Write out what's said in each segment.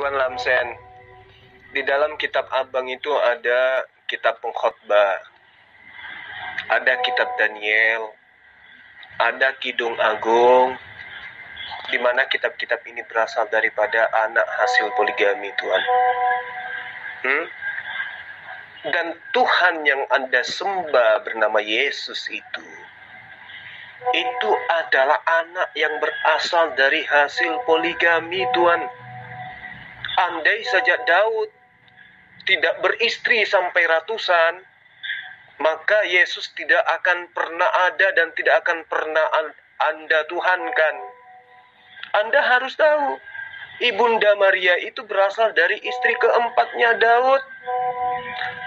Tuan Lamsen, di dalam kitab Abang itu ada kitab pengkhotbah, ada kitab Daniel, ada Kidung Agung, di mana kitab-kitab ini berasal daripada anak hasil poligami, Tuan. Dan Tuhan yang Anda sembah bernama Yesus itu adalah anak yang berasal dari hasil poligami, Tuan. Andai saja Daud tidak beristri sampai ratusan, maka Yesus tidak akan pernah ada dan tidak akan pernah Anda tuhankan. Anda harus tahu, Ibunda Maria itu berasal dari istri keempatnya Daud.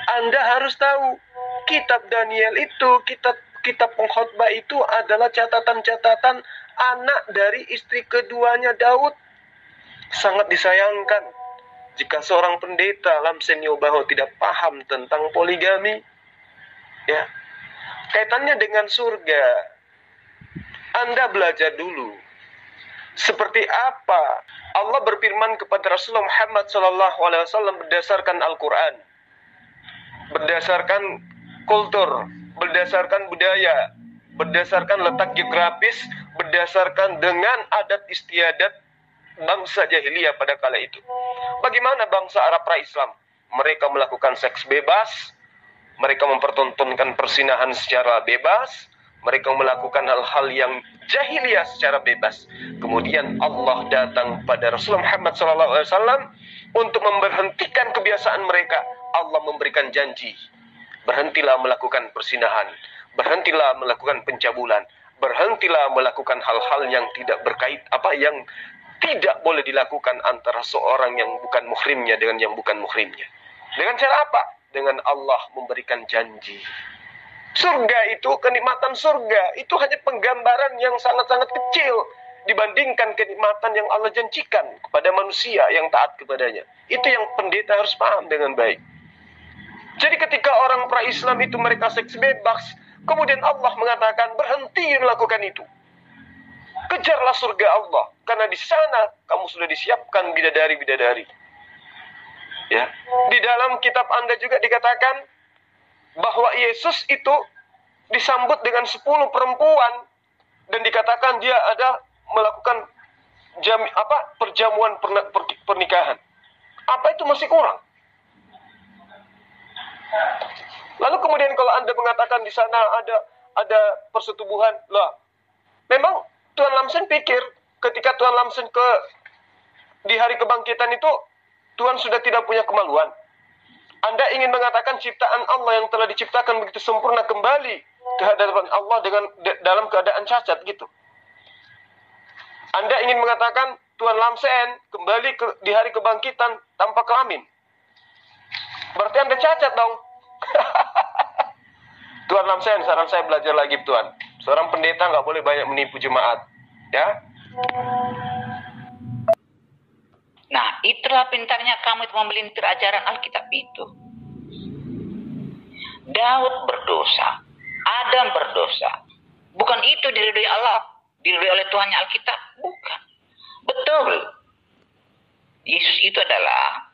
Anda harus tahu, kitab Daniel itu, kitab pengkhotbah itu adalah catatan-catatan anak dari istri keduanya Daud. Sangat disayangkan jika seorang pendeta Lamsen Yobaho tidak paham tentang poligami. Ya, kaitannya dengan surga. Anda belajar dulu seperti apa Allah berfirman kepada Rasulullah Muhammad SAW berdasarkan Al-Quran, berdasarkan kultur, berdasarkan budaya, berdasarkan letak geografis, berdasarkan dengan adat istiadat bangsa jahiliyah pada kala itu. Bagaimana bangsa Arab pra-Islam? Mereka melakukan seks bebas, mereka mempertontonkan persinahan secara bebas, mereka melakukan hal-hal yang jahiliyah secara bebas. Kemudian Allah datang pada Rasulullah Muhammad SAW untuk memberhentikan kebiasaan mereka. Allah memberikan janji, berhentilah melakukan persinahan, berhentilah melakukan pencabulan, berhentilah melakukan hal-hal yang tidak yang tidak boleh dilakukan antara seorang yang bukan muhrimnya dengan yang bukan muhrimnya. Dengan cara apa? Dengan Allah memberikan janji. Surga itu, kenikmatan surga itu hanya penggambaran yang sangat-sangat kecil dibandingkan kenikmatan yang Allah janjikan kepada manusia yang taat kepadanya. Itu yang pendeta harus paham dengan baik. Jadi ketika orang pra-Islam itu mereka seks bebas, kemudian Allah mengatakan berhenti melakukan itu. Kejarlah surga Allah, karena di sana kamu sudah disiapkan bidadari-bidadari. Ya, di dalam kitab Anda juga dikatakan bahwa Yesus itu disambut dengan 10 perempuan dan dikatakan dia ada melakukan perjamuan pernikahan. Apa itu masih kurang? Lalu kemudian kalau Anda mengatakan di sana ada persetubuhan, lah, memang Tuan Lamsen pikir ketika Tuan Lamsen di hari kebangkitan itu Tuhan sudah tidak punya kemaluan. Anda ingin mengatakan ciptaan Allah yang telah diciptakan begitu sempurna kembali ke hadapan Allah dalam keadaan cacat gitu. Anda ingin mengatakan Tuan Lamsen kembali di hari kebangkitan tanpa kelamin. Berarti Anda cacat dong. Tuan Lamsen, saran saya belajar lagi Tuan. Seorang pendeta nggak boleh banyak menipu jemaat, ya. Nah, itulah pintarnya kamu itu memelintir ajaran Alkitab itu. Daud berdosa, Adam berdosa. Bukan itu diridhoi Allah, diridhoi oleh Tuhannya Alkitab, bukan. Betul. Yesus itu adalah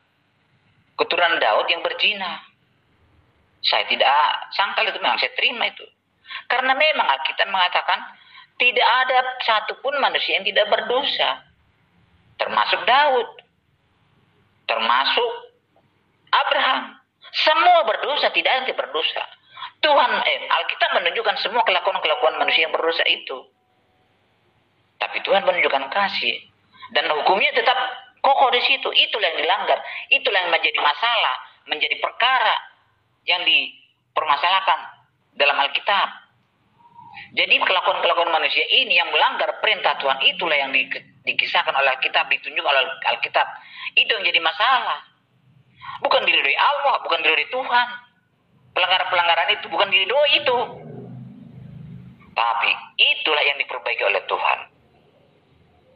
keturunan Daud yang berzina. Saya tidak sangkal itu, memang saya terima itu. Karena memang Alkitab mengatakan tidak ada satupun manusia yang tidak berdosa. Termasuk Daud. Termasuk Abraham. Semua berdosa, tidak ada yang berdosa. Alkitab menunjukkan semua kelakuan-kelakuan manusia yang berdosa itu. Tapi Tuhan menunjukkan kasih. Dan hukumnya tetap kokoh di situ. Itulah yang dilanggar. Itulah yang menjadi masalah. Menjadi perkara yang dipermasalahkan dalam Alkitab. Jadi kelakuan-kelakuan manusia ini yang melanggar perintah Tuhan, itulah yang dikisahkan oleh Alkitab, ditunjuk oleh Alkitab. Itu yang jadi masalah. Bukan diridhoi Allah, bukan diridhoi Tuhan. Pelanggaran-pelanggaran itu bukan diridhoi itu. Tapi itulah yang diperbaiki oleh Tuhan.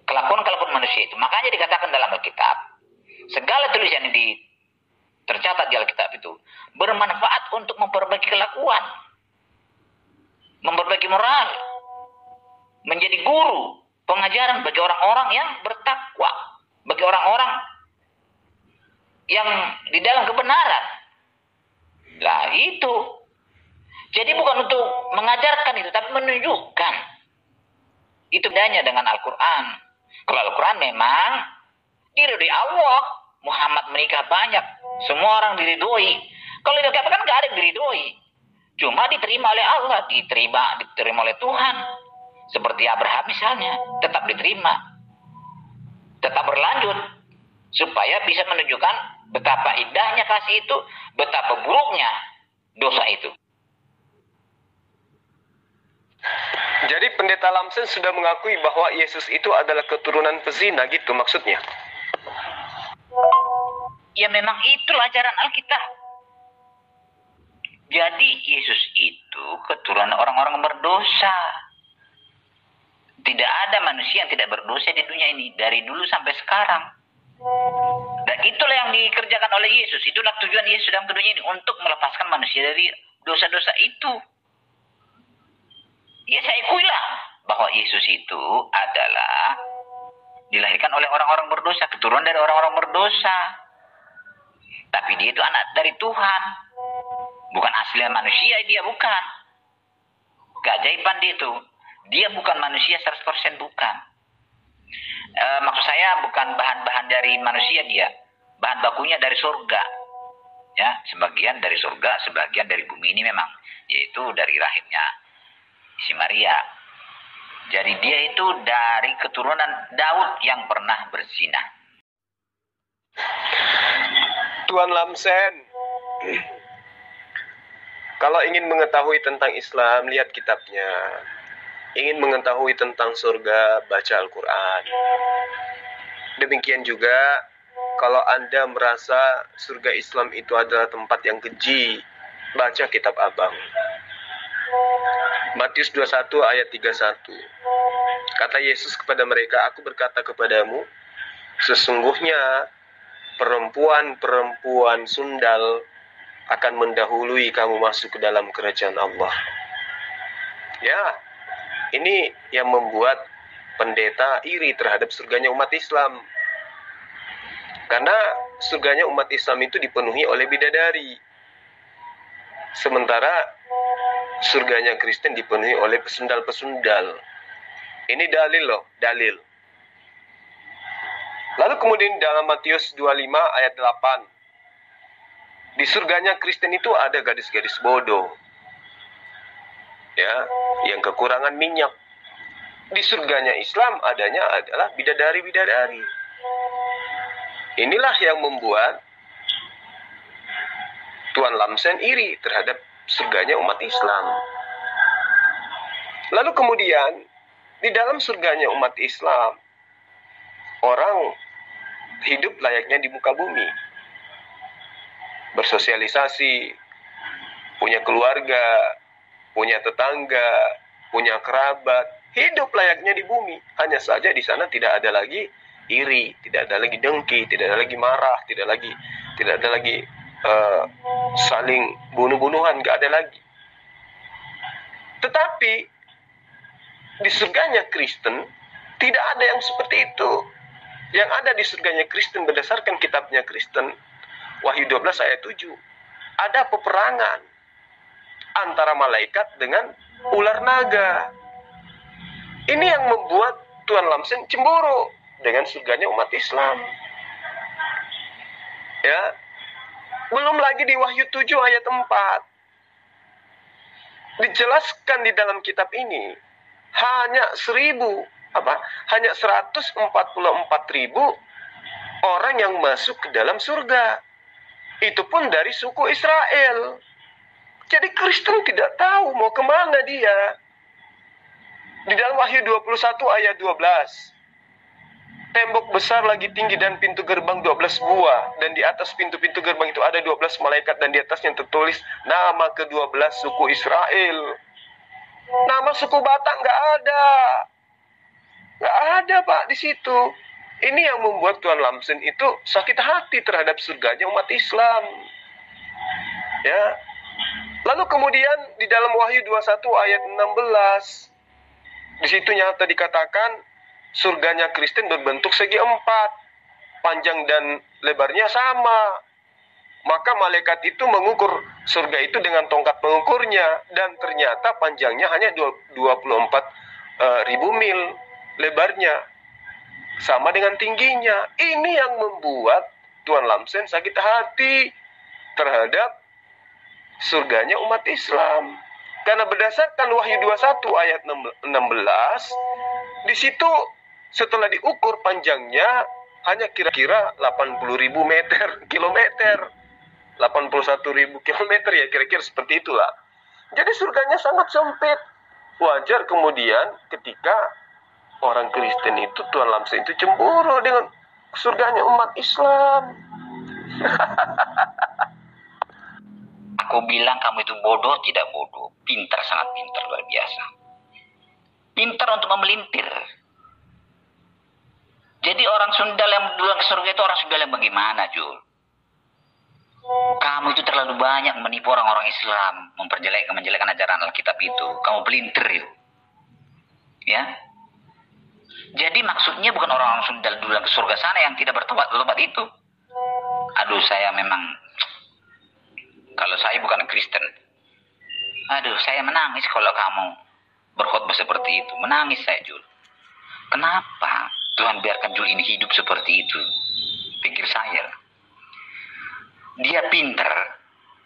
Kelakuan-kelakuan manusia itu. Makanya dikatakan dalam Alkitab, segala tulisan yang tercatat di Alkitab itu bermanfaat untuk memperbaiki kelakuan, memperbaiki moral, menjadi guru pengajaran bagi orang-orang yang bertakwa, bagi orang-orang yang di dalam kebenaran. Lah itu. Jadi bukan untuk mengajarkan itu, tapi menunjukkan. Itu bedanya dengan Al-Quran. Kalau Al-Quran memang diridhoi Allah. Muhammad menikah banyak. Semua orang diridhoi. Kalau di Al-Quran kan nggak ada yang diridhoi. Cuma diterima oleh Allah, diterima oleh Tuhan. Seperti Abraham misalnya, tetap diterima. Tetap berlanjut. Supaya bisa menunjukkan betapa indahnya kasih itu, betapa buruknya dosa itu. Jadi Pendeta Lamsen sudah mengakui bahwa Yesus itu adalah keturunan pezina gitu maksudnya? Ya memang itulah ajaran Alkitab. Jadi Yesus itu keturunan orang-orang berdosa. Tidak ada manusia yang tidak berdosa di dunia ini. Dari dulu sampai sekarang. Dan itulah yang dikerjakan oleh Yesus. Itulah tujuan Yesus dalam dunia ini. Untuk melepaskan manusia dari dosa-dosa itu. Ya saya akuilah bahwa Yesus itu adalah dilahirkan oleh orang-orang berdosa. Keturunan dari orang-orang berdosa. Tapi dia itu anak dari Tuhan. Bukan asli manusia, dia bukan. Keajaiban dia itu. Dia bukan manusia 100% bukan. Maksud saya bukan bahan-bahan dari manusia dia. Bahan bakunya dari surga. Ya, sebagian dari surga, sebagian dari bumi ini memang. Yaitu dari rahimnya si Maria. Jadi dia itu dari keturunan Daud yang pernah berzina. Tuan Lamsen, kalau ingin mengetahui tentang Islam, lihat kitabnya. Ingin mengetahui tentang surga, baca Al-Quran. Demikian juga, kalau Anda merasa surga Islam itu adalah tempat yang keji, baca kitab Abang. Matius 21 ayat 31. Kata Yesus kepada mereka, aku berkata kepadamu, sesungguhnya perempuan-perempuan sundal akan mendahului kamu masuk ke dalam kerajaan Allah. Ya, ini yang membuat pendeta iri terhadap surganya umat Islam. Karena surganya umat Islam itu dipenuhi oleh bidadari. Sementara surganya Kristen dipenuhi oleh pesundal-pesundal. Ini dalil loh, dalil. Lalu kemudian dalam Matius 25 ayat 8. Di surganya Kristen itu ada gadis-gadis bodoh. Ya, yang kekurangan minyak. Di surganya Islam adanya adalah bidadari-bidadari. Inilah yang membuat Tuan Lamsen iri terhadap surganya umat Islam. Lalu kemudian di dalam surganya umat Islam, orang hidup layaknya di muka bumi. Bersosialisasi, punya keluarga, punya tetangga, punya kerabat, hidup layaknya di bumi. Hanya saja di sana tidak ada lagi iri, tidak ada lagi dengki, tidak ada lagi marah, tidak ada lagi saling bunuh-bunuhan, nggak ada lagi. Tetapi di surganya Kristen tidak ada yang seperti itu. Yang ada di surganya Kristen berdasarkan kitabnya Kristen, Wahyu 12 ayat 7, ada peperangan antara malaikat dengan ular naga. Ini yang membuat Tuan Lamsen cemburu dengan surganya umat Islam. Ya, belum lagi di Wahyu 7 ayat 4 dijelaskan di dalam kitab ini hanya 144.000 orang yang masuk ke dalam surga. Itu pun dari suku Israel. Jadi Kristen tidak tahu mau kemana dia. Di dalam Wahyu 21 ayat 12. Tembok besar lagi tinggi dan pintu gerbang 12 buah. Dan di atas pintu-pintu gerbang itu ada 12 malaikat. Dan di atasnya tertulis nama ke-12 suku Israel. Nama suku Batak nggak ada. Nggak ada Pak di situ. Ini yang membuat Tuan Lamsen itu sakit hati terhadap surganya umat Islam. Ya. Lalu kemudian di dalam Wahyu 21 ayat 16. Di situ nyata dikatakan surganya Kristen berbentuk segi empat. panjang dan lebarnya sama. Maka malaikat itu mengukur surga itu dengan tongkat pengukurnya, dan ternyata panjangnya hanya 24.000 mil, lebarnya sama dengan tingginya. Ini yang membuat Tuan Lamsen sakit hati terhadap surganya umat Islam. Karena berdasarkan Wahyu 21 ayat 16, di situ setelah diukur panjangnya hanya kira-kira 80.000 kilometer. 81.000 kilometer ya, kira-kira seperti itulah. Jadi surganya sangat sempit. Wajar kemudian ketika orang Kristen itu, Tuan Lamsen itu cemburu dengan surganya umat Islam. Aku bilang kamu itu bodoh, tidak bodoh. Pintar, sangat pintar, luar biasa. Pintar untuk memelintir. Jadi orang Sundal yang bilang ke surga itu orang Sundal yang bagaimana, Jul? Kamu itu terlalu banyak menipu orang-orang Islam, menjelekkan ajaran Alkitab itu. Kamu pelintir itu. Ya. Jadi maksudnya bukan orang-orang Sundal dulu ke surga sana yang tidak bertobat itu. Aduh, saya memang, kalau saya bukan Kristen, aduh, saya menangis kalau kamu berkhotbah seperti itu. Menangis saya, Jul. Kenapa Tuhan biarkan Jul ini hidup seperti itu? Pikir saya. Dia pintar,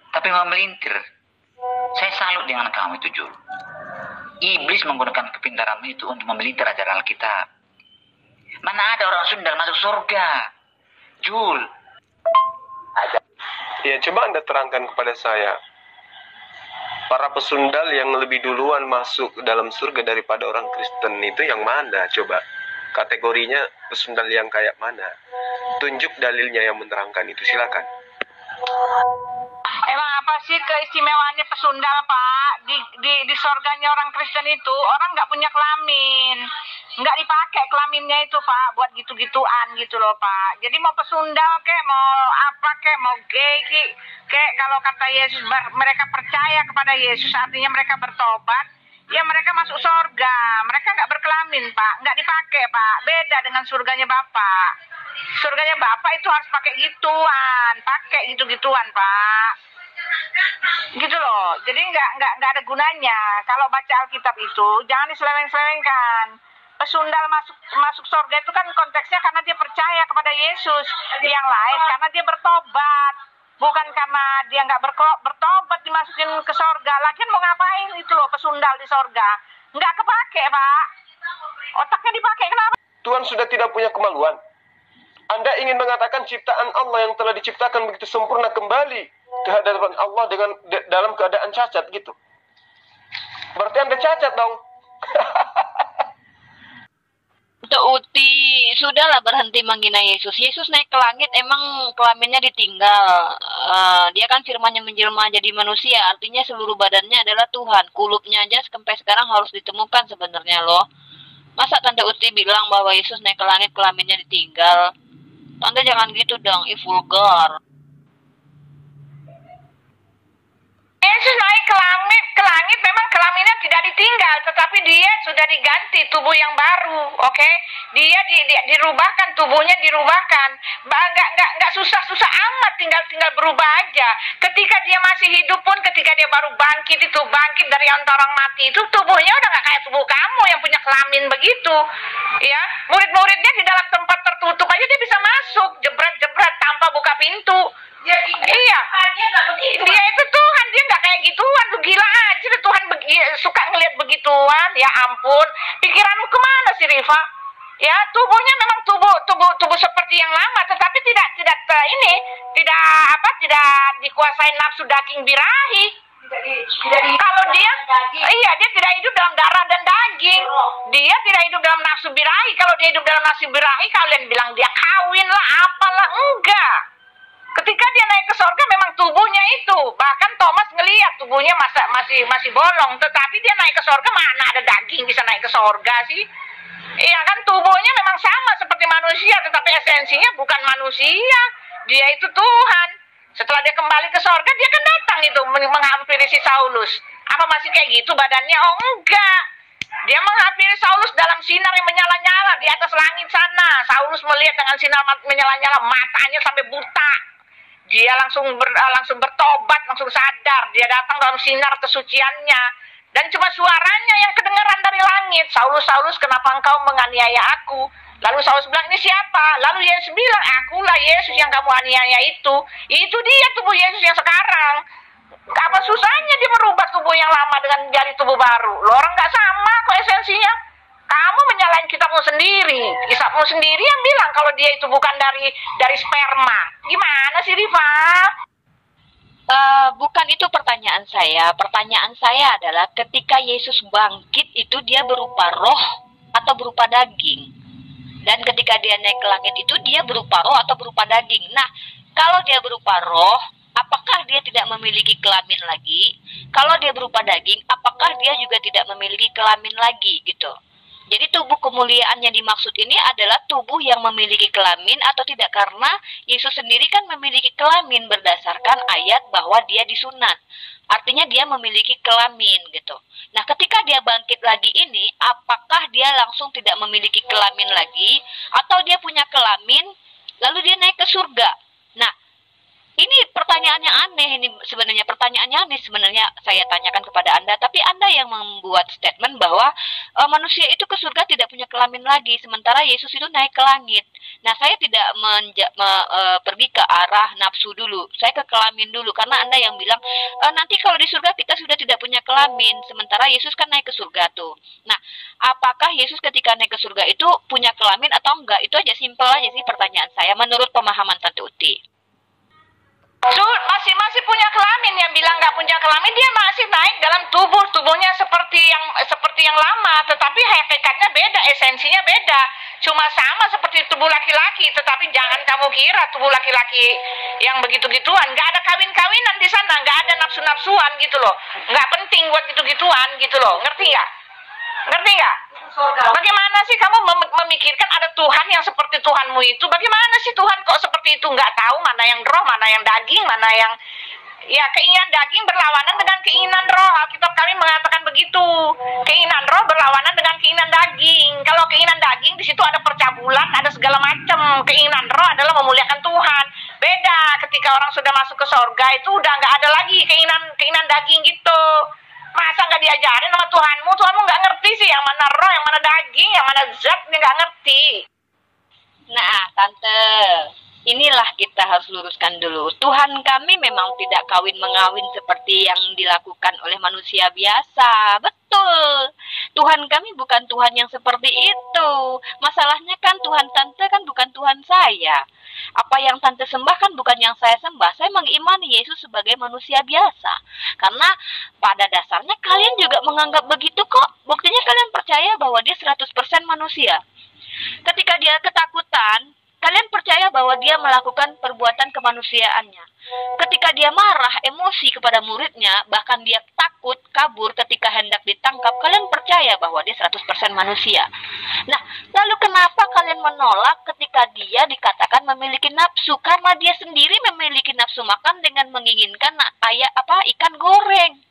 tapi mau melintir. Saya salut dengan kamu itu, Jul. Iblis menggunakan kepintaranmu itu untuk memelintir ajaran Alkitab. Mana ada orang Sundal masuk surga, Jul? Ada. Ya, coba Anda terangkan kepada saya. Para pesundal yang lebih duluan masuk dalam surga daripada orang Kristen itu yang mana? Coba. Kategorinya pesundal yang kayak mana? Tunjuk dalilnya yang menerangkan itu, silakan. Emang apa sih keistimewaannya pesundal, Pak? Di sorganya orang Kristen itu orang nggak punya kelamin, nggak dipakai kelaminnya itu, Pak, buat gitu-gituan gitu loh, Pak. Jadi mau pesundal kek, mau apa kek, mau gay kek, kalau kata Yesus mereka percaya kepada Yesus, artinya mereka bertobat, ya mereka masuk sorga. Mereka nggak berkelamin, Pak, nggak dipakai, Pak. Beda dengan surganya Bapak. Surganya Bapak itu harus pakai gitu-gituan, Pak. Gitu loh. Jadi nggak ada gunanya. Kalau baca Alkitab itu jangan diseleweng-selewengkan. Pesundal masuk surga itu kan konteksnya karena dia percaya kepada Yesus. Yang lain karena dia bertobat. Bukan karena dia nggak bertobat dimasukin ke surga. Lagian mau ngapain itu loh pesundal di surga? Nggak kepake, Pak. Otaknya dipakai kenapa? Tuhan sudah tidak punya kemaluan. Anda ingin mengatakan ciptaan Allah yang telah diciptakan begitu sempurna kembali ke hadapan Allah dalam keadaan cacat gitu. Berarti Anda cacat dong. Uti, sudahlah berhenti menghina Yesus. Yesus naik ke langit, emang kelaminnya ditinggal. Dia kan firman yang menjelma jadi manusia, artinya seluruh badannya adalah Tuhan. Kulupnya aja sampai sekarang harus ditemukan sebenarnya loh. Masa Tante Uti bilang bahwa Yesus naik ke langit, kelaminnya ditinggal? Tante jangan gitu dong, vulgar. Yesus naik ke langit memang kelaminnya tidak ditinggal, tetapi dia sudah diganti tubuh yang baru, oke? Dia dirubahkan, tubuhnya dirubahkan. Nggak susah-susah amat, tinggal berubah aja. Ketika dia masih hidup pun, ketika dia baru bangkit dari antara orang mati itu, tubuhnya udah nggak kayak tubuh kamu yang punya kelamin begitu, ya. Murid-muridnya di dalam tempat tertutup aja dia bisa masuk, jebret tanpa buka pintu. Ya, iya, dia itu Tuhan, dia nggak kayak gituan. Lu gila aja deh, Tuhan suka ngeliat begituan. Ya ampun, pikiranmu kemana sih, Riva? Ya, tubuhnya memang tubuh seperti yang lama, tetapi tidak dikuasai nafsu daging birahi. Kalau dia tidak hidup dalam darah dan daging. Dia tidak hidup dalam nafsu birahi. Kalau dia hidup dalam nafsu birahi, kalian bilang dia kawin lah, apalah, enggak. Ketika dia naik ke sorga memang tubuhnya itu. Bahkan Thomas ngelihat tubuhnya masih bolong. Tetapi dia naik ke sorga, mana ada daging bisa naik ke sorga sih? Iya kan, tubuhnya memang sama seperti manusia, tetapi esensinya bukan manusia. Dia itu Tuhan. Setelah dia kembali ke sorga, dia kan datang itu menghampiri si Saulus. Apa masih kayak gitu badannya? Oh enggak. Dia menghampiri Saulus dalam sinar yang menyala-nyala di atas langit sana. Saulus melihat dengan sinar menyala-nyala, matanya sampai buta. Dia langsung bertobat, langsung sadar. Dia datang dalam sinar kesuciannya. Dan cuma suaranya yang kedengaran dari langit. Saulus, Saulus, kenapa engkau menganiaya aku? Lalu Saulus bilang, ini siapa? Lalu Yesus bilang, akulah Yesus yang kamu aniaya itu. Itu dia tubuh Yesus yang sekarang. Apa susahnya dia merubah tubuh yang lama dengan menjadi tubuh baru? Lo orang nggak sama kok esensinya. Kamu menyalahin kitabmu sendiri. Kitabmu sendiri yang bilang kalau dia itu bukan dari sperma. Gimana sih, Riva? Bukan itu pertanyaan saya. Pertanyaan saya adalah ketika Yesus bangkit itu dia berupa roh atau berupa daging. Dan ketika dia naik ke langit itu dia berupa roh atau berupa daging. Nah, kalau dia berupa roh, apakah dia tidak memiliki kelamin lagi? Kalau dia berupa daging, apakah dia juga tidak memiliki kelamin lagi gitu? Jadi tubuh kemuliaan yang dimaksud ini adalah tubuh yang memiliki kelamin atau tidak, karena Yesus sendiri kan memiliki kelamin berdasarkan ayat bahwa dia disunat. Artinya dia memiliki kelamin gitu. Nah, ketika dia bangkit lagi ini, apakah dia langsung tidak memiliki kelamin lagi atau dia punya kelamin lalu dia naik ke surga? Nah, ini pertanyaannya aneh, ini sebenarnya pertanyaannya aneh sebenarnya saya tanyakan kepada Anda, tapi Anda yang membuat statement bahwa manusia itu ke surga tidak punya kelamin lagi, sementara Yesus itu naik ke langit. Nah, saya tidak pergi ke arah nafsu dulu, saya ke kelamin dulu, karena Anda yang bilang nanti kalau di surga kita sudah tidak punya kelamin, sementara Yesus kan naik ke surga tuh. Nah, apakah Yesus ketika naik ke surga itu punya kelamin atau enggak? Itu aja, simpel aja sih pertanyaan saya menurut pemahaman Tante Uti. Masih punya kelamin. Yang bilang nggak punya kelamin, dia masih naik dalam tubuhnya seperti yang lama, tetapi hakikatnya beda, esensinya beda. Cuma sama seperti tubuh laki-laki, tetapi jangan kamu kira tubuh laki-laki yang begitu-gituan. Nggak ada kawin-kawinan di sana, nggak ada nafsu-nafsuan gitu loh. Nggak penting buat gitu-gituan gitu loh. Ngerti nggak? Ngerti nggak? Bagaimana sih kamu memikirkan ada Tuhan yang seperti Tuhanmu itu? Bagaimana sih Tuhan kok seperti itu? Nggak tahu mana yang roh, mana yang daging, mana yang... Ya, keinginan daging berlawanan dengan keinginan roh. Alkitab kami mengatakan begitu. Keinginan roh berlawanan dengan keinginan daging. Kalau keinginan daging, di situ ada percabulan, ada segala macam. Keinginan roh adalah memuliakan Tuhan. Beda ketika orang sudah masuk ke sorga, itu udah nggak ada lagi keinginan daging gitu. Masa nggak diajarin sama Tuhanmu? Tuhanmu nggak ngerti sih yang mana roh, yang mana daging, yang mana zat, dia nggak ngerti. Nah, Tante, inilah kita harus luruskan dulu. Tuhan kami memang tidak kawin-mengawin seperti yang dilakukan oleh manusia biasa. Betul. Tuhan kami bukan Tuhan yang seperti itu. Masalahnya kan Tuhan Tante kan bukan Tuhan saya. Apa yang Tante sembah kan bukan yang saya sembah. Saya mengimani Yesus sebagai manusia biasa. Karena pada dasarnya kalian juga menganggap begitu kok. Buktinya kalian percaya bahwa dia 100% manusia. Ketika dia ketakutan, kalian percaya bahwa dia melakukan perbuatan kemanusiaannya. Ketika dia marah, emosi kepada muridnya, bahkan dia takut, kabur ketika hendak ditangkap, kalian percaya bahwa dia 100% manusia. Nah, lalu kenapa kalian menolak ketika dia dikatakan memiliki nafsu? Karena dia sendiri memiliki nafsu makan dengan menginginkan ikan goreng.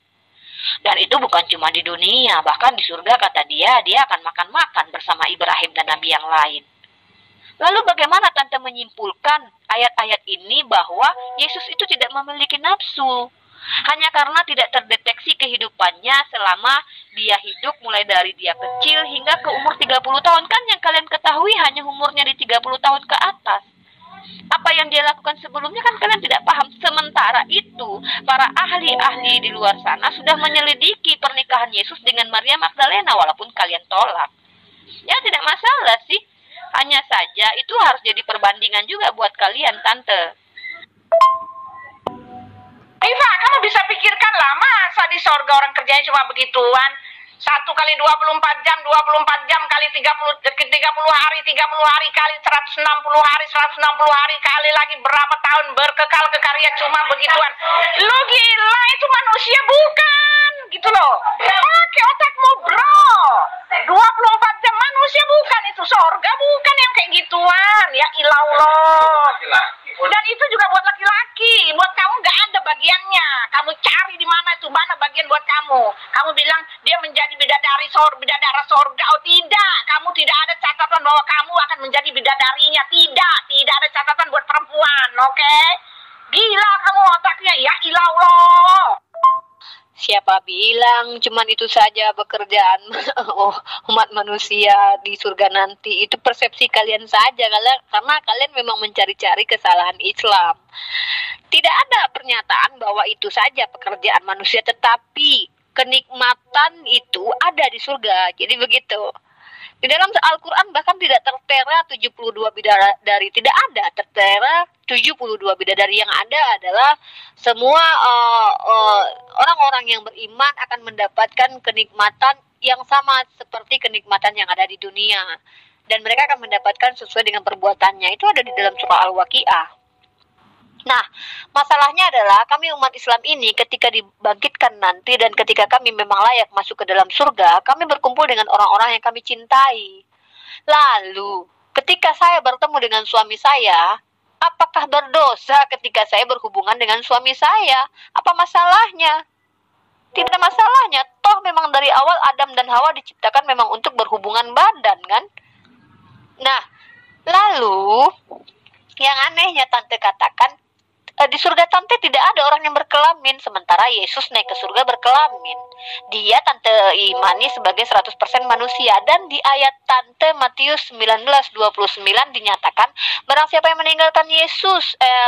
Dan itu bukan cuma di dunia, bahkan di surga kata dia akan makan-makan bersama Ibrahim dan Nabi yang lain. Lalu bagaimana Tante menyimpulkan ayat-ayat ini bahwa Yesus itu tidak memiliki nafsu? Hanya karena tidak terdeteksi kehidupannya selama dia hidup mulai dari dia kecil hingga ke umur 30 tahun. Kan yang kalian ketahui hanya umurnya di 30 tahun ke atas. Apa yang dia lakukan sebelumnya kan kalian tidak paham. Sementara itu, para ahli-ahli di luar sana sudah menyelidiki pernikahan Yesus dengan Maria Magdalena walaupun kalian tolak. Ya tidak masalah sih. Hanya saja itu harus jadi perbandingan juga buat kalian, Tante. Riva, kamu bisa pikirkan lah, masa di sorga orang kerjanya cuma begituan? 1 kali 24 jam, 24 jam kali 30 hari, 30 hari kali 160 hari, 160 hari kali lagi berapa tahun berkekal kekarya cuma begituan. Lu gila, itu manusia bukan? Gitu loh. Pakai otakmu, bro. 24 jam manusia bukan, itu sorga bukan yang kayak gituan. Ya ilallah. Dan itu juga buat laki-laki. Buat kamu nggak ada bagiannya. Kamu cari di mana itu, mana bagian buat kamu. Kamu bilang dia menjadi bidadara sorga. Oh tidak, kamu tidak ada catatan bahwa kamu akan menjadi bidadarinya. Tidak ada catatan buat perempuan, oke? Gila kamu otaknya, ya ilallah. Siapa bilang cuman itu saja pekerjaan umat manusia di surga nanti? Itu persepsi kalian saja, karena kalian memang mencari-cari kesalahan Islam. Tidak ada pernyataan bahwa itu saja pekerjaan manusia, tetapi kenikmatan itu ada di surga. Jadi begitu. Di dalam Al-Quran bahkan tidak tertera 72 bidadari, tidak ada tertera 72 bidadari. Yang ada adalah semua orang-orang yang beriman akan mendapatkan kenikmatan yang sama seperti kenikmatan yang ada di dunia, dan mereka akan mendapatkan sesuai dengan perbuatannya. Itu ada di dalam surah Al-Waqiah. Nah, masalahnya adalah kami umat Islam ini ketika dibangkitkan nanti dan ketika kami memang layak masuk ke dalam surga, kami berkumpul dengan orang-orang yang kami cintai. Lalu, ketika saya bertemu dengan suami saya, apakah berdosa ketika saya berhubungan dengan suami saya? Apa masalahnya? Tidak ada masalahnya. Toh memang dari awal Adam dan Hawa diciptakan memang untuk berhubungan badan, kan? Nah, lalu yang anehnya tante katakan, di surga tante tidak ada orang yang berkelamin, sementara Yesus naik ke surga berkelamin. Dia tante imani sebagai 100% manusia, dan di ayat tante Matius 19:29 dinyatakan, barang siapa yang meninggalkan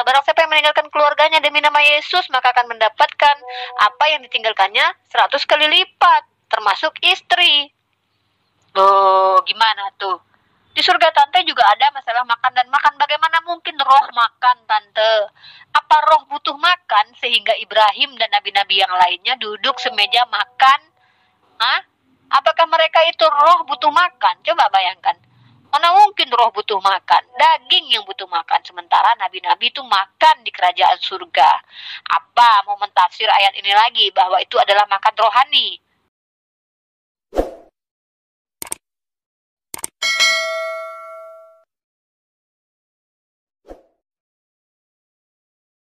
barang siapa yang meninggalkan keluarganya demi nama Yesus, maka akan mendapatkan apa yang ditinggalkannya 100 kali lipat, termasuk istri. Loh, gimana tuh? Di surga tante juga ada masalah makan dan makan. Bagaimana mungkin roh makan, tante? Apa roh butuh makan sehingga Ibrahim dan nabi-nabi yang lainnya duduk semeja makan? Hah? Apakah mereka itu roh butuh makan? Coba bayangkan. Mana mungkin roh butuh makan? Daging yang butuh makan. Sementara nabi-nabi itu makan di kerajaan surga. Apa mau mentafsir ayat ini lagi bahwa itu adalah makan rohani?